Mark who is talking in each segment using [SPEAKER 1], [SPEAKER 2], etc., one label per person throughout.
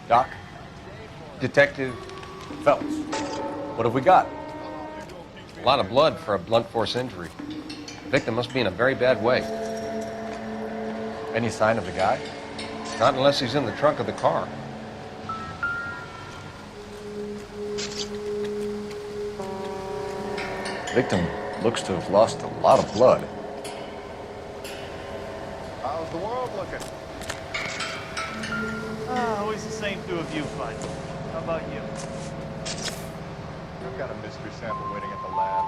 [SPEAKER 1] Doc? Detective Phelps. What have we got?
[SPEAKER 2] A lot of blood for a blunt force injury. The victim must be in a very bad way.
[SPEAKER 1] Any sign of the guy?
[SPEAKER 2] Not unless he's in the trunk of the car.
[SPEAKER 1] The victim looks to have lost a lot of blood.
[SPEAKER 3] How's the world looking?
[SPEAKER 4] Always the same two of you, Bud. How about you?
[SPEAKER 3] I've got a mystery sample waiting at the lab.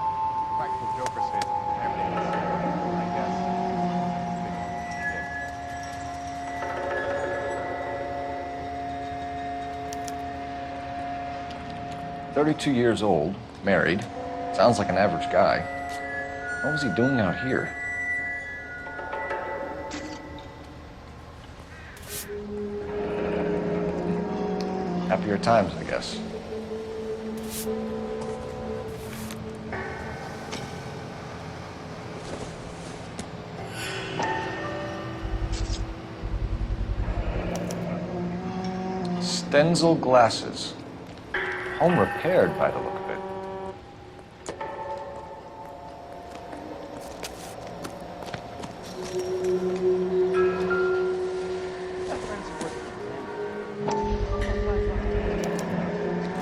[SPEAKER 3] Practical Joker says it's contaminated sample. I guess.
[SPEAKER 1] 32 years old, married. Sounds like an average guy. What was he doing out here? Happier times, I guess. Stenzel glasses. Home repaired by the look of it.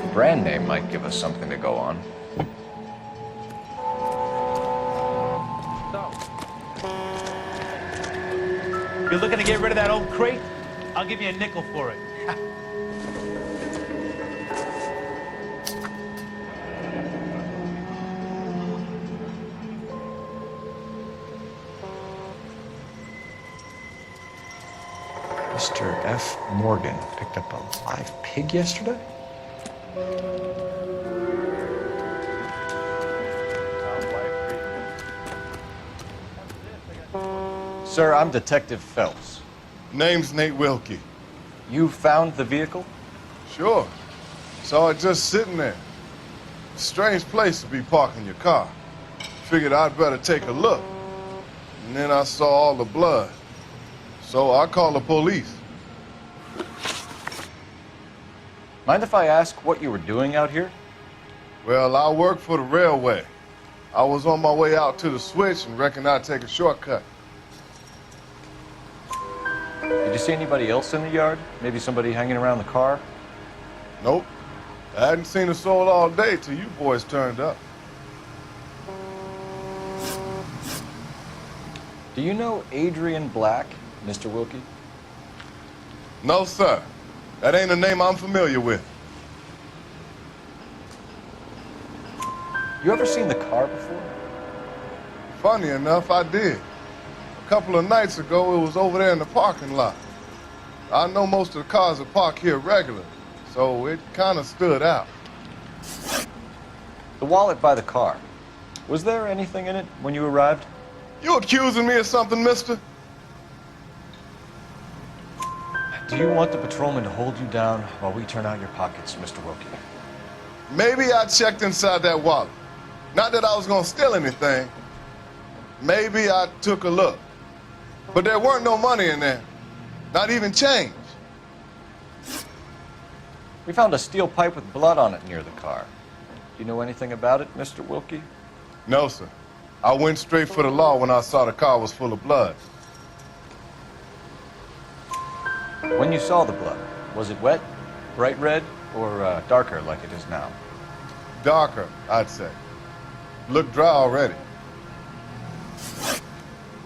[SPEAKER 1] The brand name might give us something to go on.
[SPEAKER 4] You're looking to get rid of that old crate? I'll give you a nickel for it.
[SPEAKER 5] Mr. F. Morgan picked up a live pig yesterday?
[SPEAKER 1] Sir, I'm Detective Phelps.
[SPEAKER 3] Name's Nate Wilkie.
[SPEAKER 1] You found the vehicle?
[SPEAKER 3] Sure. Saw it just sitting there. Strange place to be parking your car. Figured I'd better take a look. And then I saw all the blood. So I called the police.
[SPEAKER 1] Mind if I ask what you were doing out here?
[SPEAKER 3] Well, I work for the railway. I was on my way out to the switch and reckoned I'd take a shortcut.
[SPEAKER 1] Did you see anybody else in the yard? Maybe somebody hanging around the car?
[SPEAKER 3] Nope. I hadn't seen a soul all day till you boys turned up.
[SPEAKER 1] Do you know Adrian Black, Mr. Wilkie?
[SPEAKER 3] No, sir. That ain't a name I'm familiar with.
[SPEAKER 1] You ever seen the car before?
[SPEAKER 3] Funny enough, I did. A couple of nights ago, it was over there in the parking lot. I know most of the cars are parked here regularly, so it kind of stood out.
[SPEAKER 1] The wallet by the car. Was there anything in it when you arrived?
[SPEAKER 3] You accusing me of something, mister?
[SPEAKER 1] Do you want the patrolman to hold you down while we turn out your pockets, Mr. Wilkie?
[SPEAKER 3] Maybe I checked inside that wallet. Not that I was gonna steal anything. Maybe I took a look. But there weren't no money in there. Not even change.
[SPEAKER 1] We found a steel pipe with blood on it near the car. Do you know anything about it, Mr. Wilkie?
[SPEAKER 3] No, sir. I went straight for the law when I saw the car was full of blood.
[SPEAKER 1] When you saw the blood, was it wet, bright red, or darker like it is now?
[SPEAKER 3] Darker, I'd say. Looked dry already.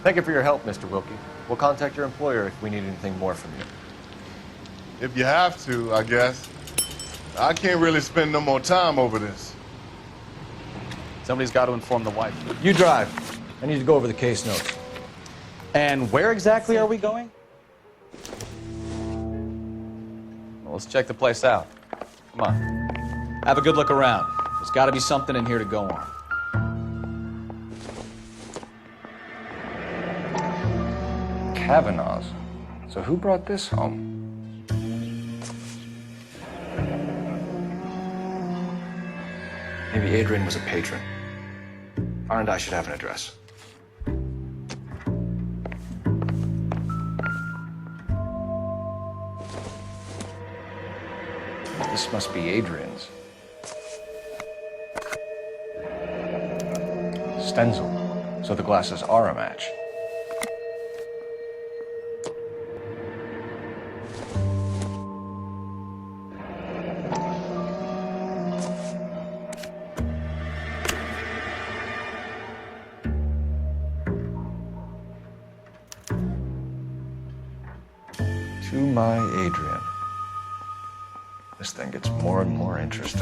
[SPEAKER 1] Thank you for your help, Mr. Wilkie. We'll contact your employer if we need anything more from you.
[SPEAKER 3] If you have to, I guess. I can't really spend no more time over this.
[SPEAKER 6] Somebody's got to inform the wife.
[SPEAKER 1] You drive. I need to go over the case notes.
[SPEAKER 6] And where exactly are we going? Well, let's check the place out. Come on. Have a good look around. There's got to be something in here to go on.
[SPEAKER 1] Kavanaugh's. So who brought this home? Maybe Adrian was a patron. R&I should have an address. This must be Adrian's. Stencil, so the glasses are a match. To my Adrian. This thing gets more and more interesting.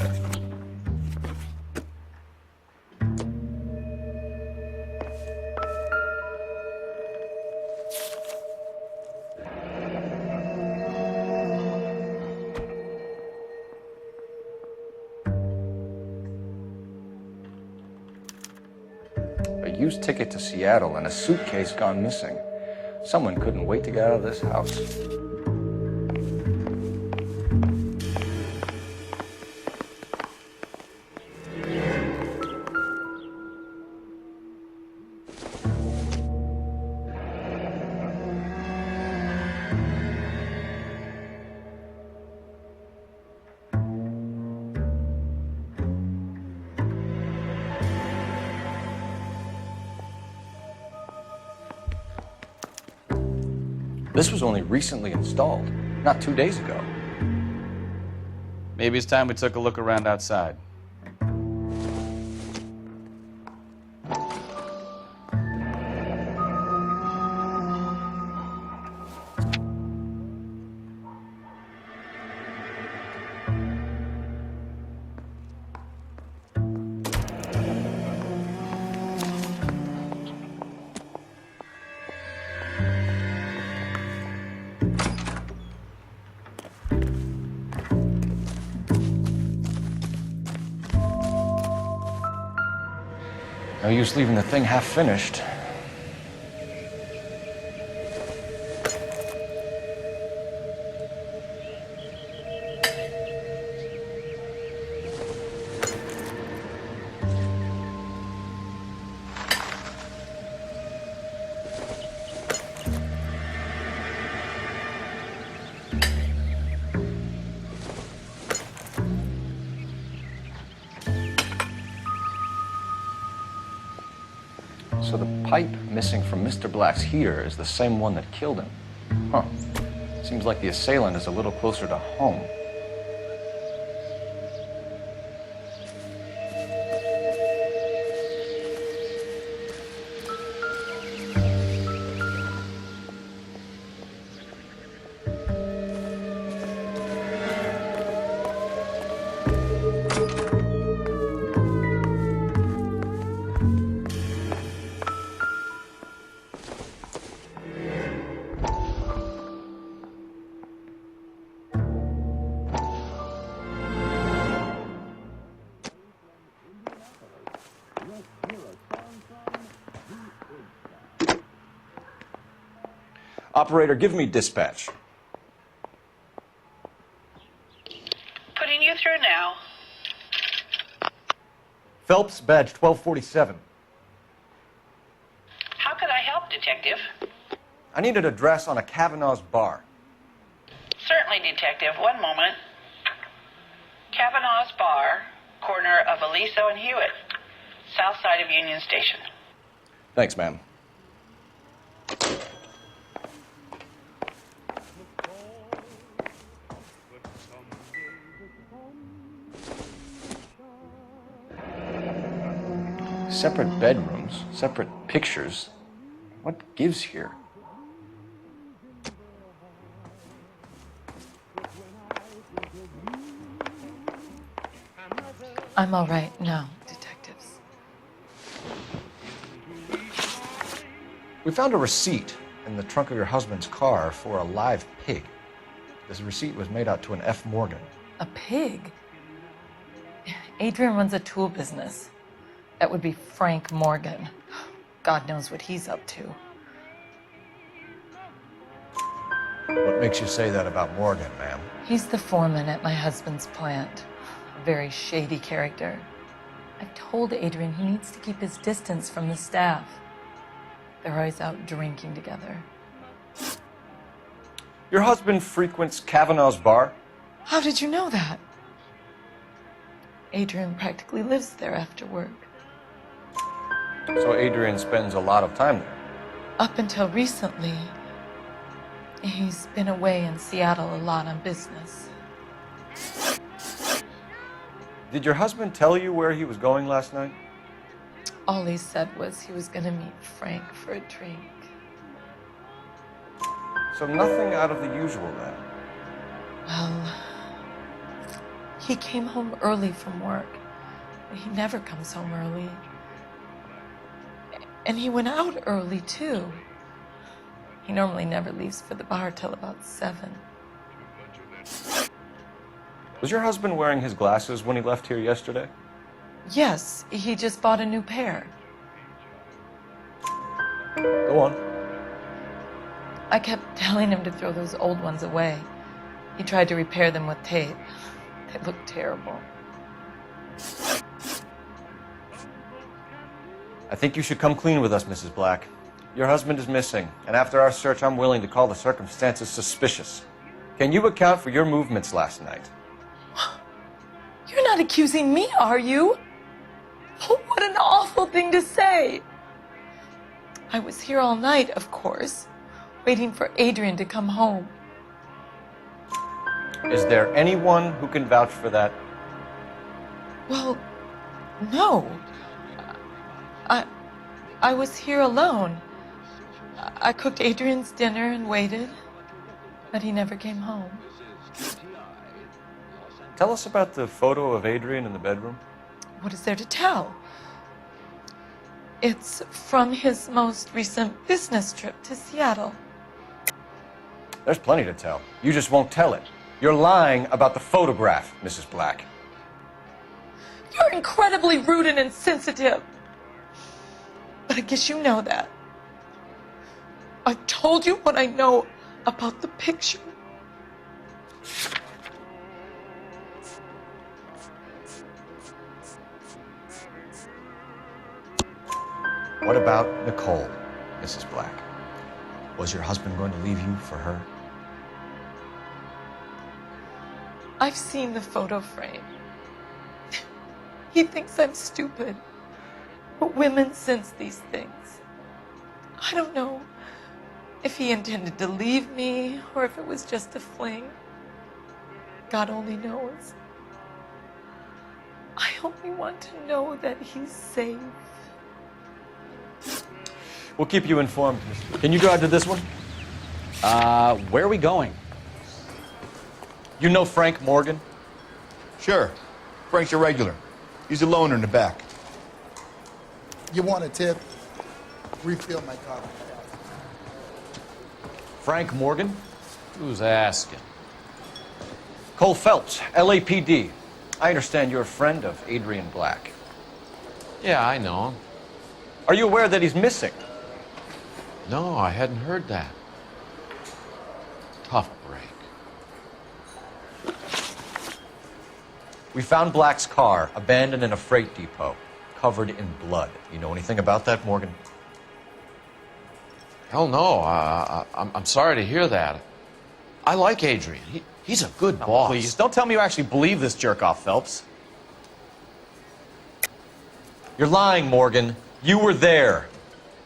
[SPEAKER 1] A used ticket to Seattle and a suitcase gone missing. Someone couldn't wait to get out of this house. This was only recently installed, not 2 days ago.
[SPEAKER 6] Maybe it's time we took a look around outside.
[SPEAKER 1] No use leaving the thing half finished. So the pipe missing from Mr. Black's heater is the same one that killed him. Huh. Seems like the assailant is a little closer to home. Operator, give me dispatch.
[SPEAKER 7] Putting you through now.
[SPEAKER 1] Phelps, badge 1247.
[SPEAKER 7] How could I help, Detective?
[SPEAKER 1] I need an address on a Kavanaugh's bar.
[SPEAKER 7] Certainly, Detective. One moment. Kavanaugh's Bar, corner of Aliso and Hewitt, south side of Union Station.
[SPEAKER 1] Thanks, ma'am. Separate bedrooms, separate pictures. What gives here?
[SPEAKER 8] I'm all right now, detectives.
[SPEAKER 1] We found a receipt in the trunk of your husband's car for a live pig. This receipt was made out to an F. Morgan.
[SPEAKER 8] A pig? Adrian runs a tool business. That would be Frank Morgan. God knows what he's up to.
[SPEAKER 1] What makes you say that about Morgan, ma'am?
[SPEAKER 8] He's the foreman at my husband's plant. A very shady character. I've told Adrian he needs to keep his distance from the staff. They're always out drinking together.
[SPEAKER 1] Your husband frequents Kavanaugh's bar?
[SPEAKER 8] How did you know that? Adrian practically lives there after work.
[SPEAKER 1] So Adrian spends a lot of time there.
[SPEAKER 8] Up until recently, he's been away in Seattle a lot on business.
[SPEAKER 1] Did your husband tell you where he was going last night?
[SPEAKER 8] All he said was he was going to meet Frank for a drink.
[SPEAKER 1] So nothing out of the usual then.
[SPEAKER 8] Well, he came home early from work. He never comes home early. And he went out early, too. He normally never leaves for the bar till about 7.
[SPEAKER 1] Was your husband wearing his glasses when he left here yesterday?
[SPEAKER 8] Yes, he just bought a new pair.
[SPEAKER 1] Go on.
[SPEAKER 8] I kept telling him to throw those old ones away. He tried to repair them with tape. They looked terrible.
[SPEAKER 1] I think you should come clean with us, Mrs. Black. Your husband is missing, and after our search, I'm willing to call the circumstances suspicious. Can you account for your movements last night?
[SPEAKER 8] You're not accusing me, are you? Oh, what an awful thing to say. I was here all night, of course, waiting for Adrian to come home.
[SPEAKER 1] Is there anyone who can vouch for that?
[SPEAKER 8] Well, no. I was here alone. I cooked Adrian's dinner and waited, but he never came home.
[SPEAKER 1] Tell us about the photo of Adrian in the bedroom.
[SPEAKER 8] What is there to tell? It's from his most recent business trip to Seattle.
[SPEAKER 1] There's plenty to tell. You just won't tell it. You're lying about the photograph, Mrs. Black.
[SPEAKER 8] You're incredibly rude and insensitive. But I guess you know that. I've told you what I know about the picture.
[SPEAKER 5] What about Nicole, Mrs. Black? Was your husband going to leave you for her?
[SPEAKER 8] I've seen the photo frame. He thinks I'm stupid. But women sense these things. I don't know if he intended to leave me or if it was just a fling. God only knows. I only want to know that he's safe.
[SPEAKER 1] We'll keep you informed. Can you drive to this one?
[SPEAKER 6] Where are we going?
[SPEAKER 1] You know Frank Morgan?
[SPEAKER 9] Sure. Frank's a regular. He's a loner in the back.
[SPEAKER 10] You want a tip? Refill my coffee.
[SPEAKER 1] Frank Morgan?
[SPEAKER 6] Who's asking?
[SPEAKER 1] Cole Phelps, LAPD. I understand you're a friend of Adrian Black.
[SPEAKER 11] Yeah, I know him.
[SPEAKER 1] Are you aware that he's missing?
[SPEAKER 11] No, I hadn't heard that. Tough break.
[SPEAKER 1] We found Black's car abandoned in a freight depot, covered in blood. You know anything about that, Morgan?
[SPEAKER 11] Hell no. I'm sorry to hear that. I like Adrian. He's a good boss.
[SPEAKER 6] Please, don't tell me you actually believe this jerk-off, Phelps.
[SPEAKER 1] You're lying, Morgan. You were there.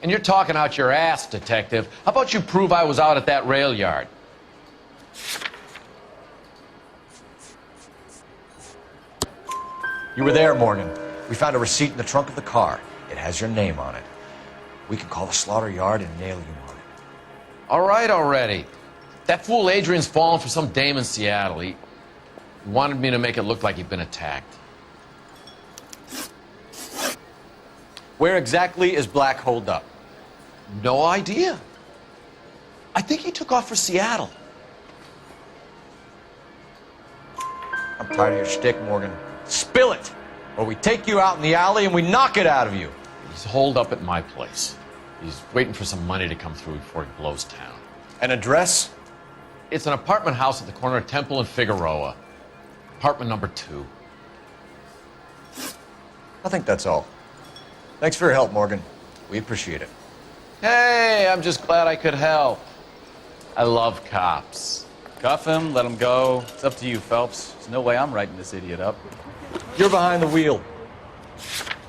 [SPEAKER 11] And you're talking out your ass, detective. How about you prove I was out at that rail yard?
[SPEAKER 1] You were there, Morgan. We found a receipt in the trunk of the car. It has your name on it. We can call the slaughter yard and nail you on it.
[SPEAKER 11] All right already. That fool Adrian's fallen for some dame in Seattle. He wanted me to make it look like he'd been attacked.
[SPEAKER 1] Where exactly is Black holed up?
[SPEAKER 11] No idea. I think he took off for Seattle.
[SPEAKER 1] I'm tired of your shtick, Morgan. Spill it, or we take you out in the alley and we knock it out of you.
[SPEAKER 11] He's holed up at my place. He's waiting for some money to come through before he blows town.
[SPEAKER 1] An address?
[SPEAKER 11] It's an apartment house at the corner of Temple and Figueroa. Apartment number 2.
[SPEAKER 1] I think that's all. Thanks for your help, Morgan. We appreciate it.
[SPEAKER 11] Hey, I'm just glad I could help. I love cops.
[SPEAKER 6] Cuff him, let him go. It's up to you, Phelps. There's no way I'm writing this idiot up. You're behind the wheel.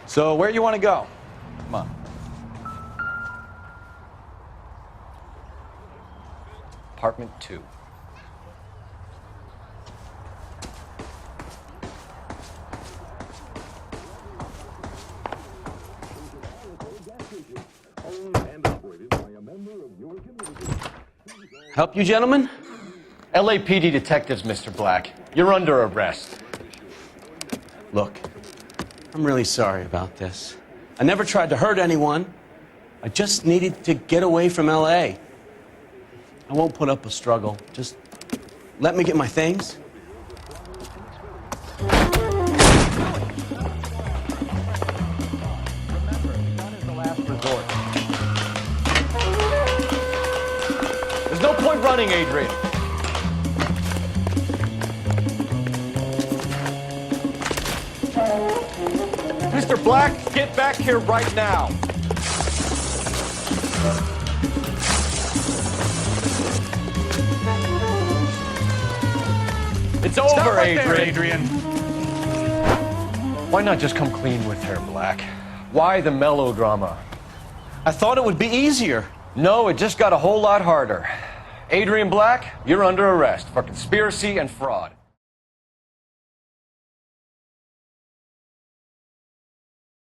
[SPEAKER 6] So where you want to go? Come on.
[SPEAKER 1] Apartment 2.
[SPEAKER 12] Help you, gentlemen?
[SPEAKER 1] LAPD detectives, Mr. Black. You're under arrest.
[SPEAKER 12] Look, I'm really sorry about this. I never tried to hurt anyone. I just needed to get away from LA. I won't put up a struggle. Just let me get my things.
[SPEAKER 1] There's no point running, Adrian. Mr. Black, get back here right now. It's over,
[SPEAKER 6] right
[SPEAKER 1] Adrian.
[SPEAKER 6] there, Adrian.
[SPEAKER 1] Why not just come clean with her, Black? Why the melodrama?
[SPEAKER 12] I thought it would be easier.
[SPEAKER 1] No, it just got a whole lot harder. Adrian Black, you're under arrest for conspiracy and fraud.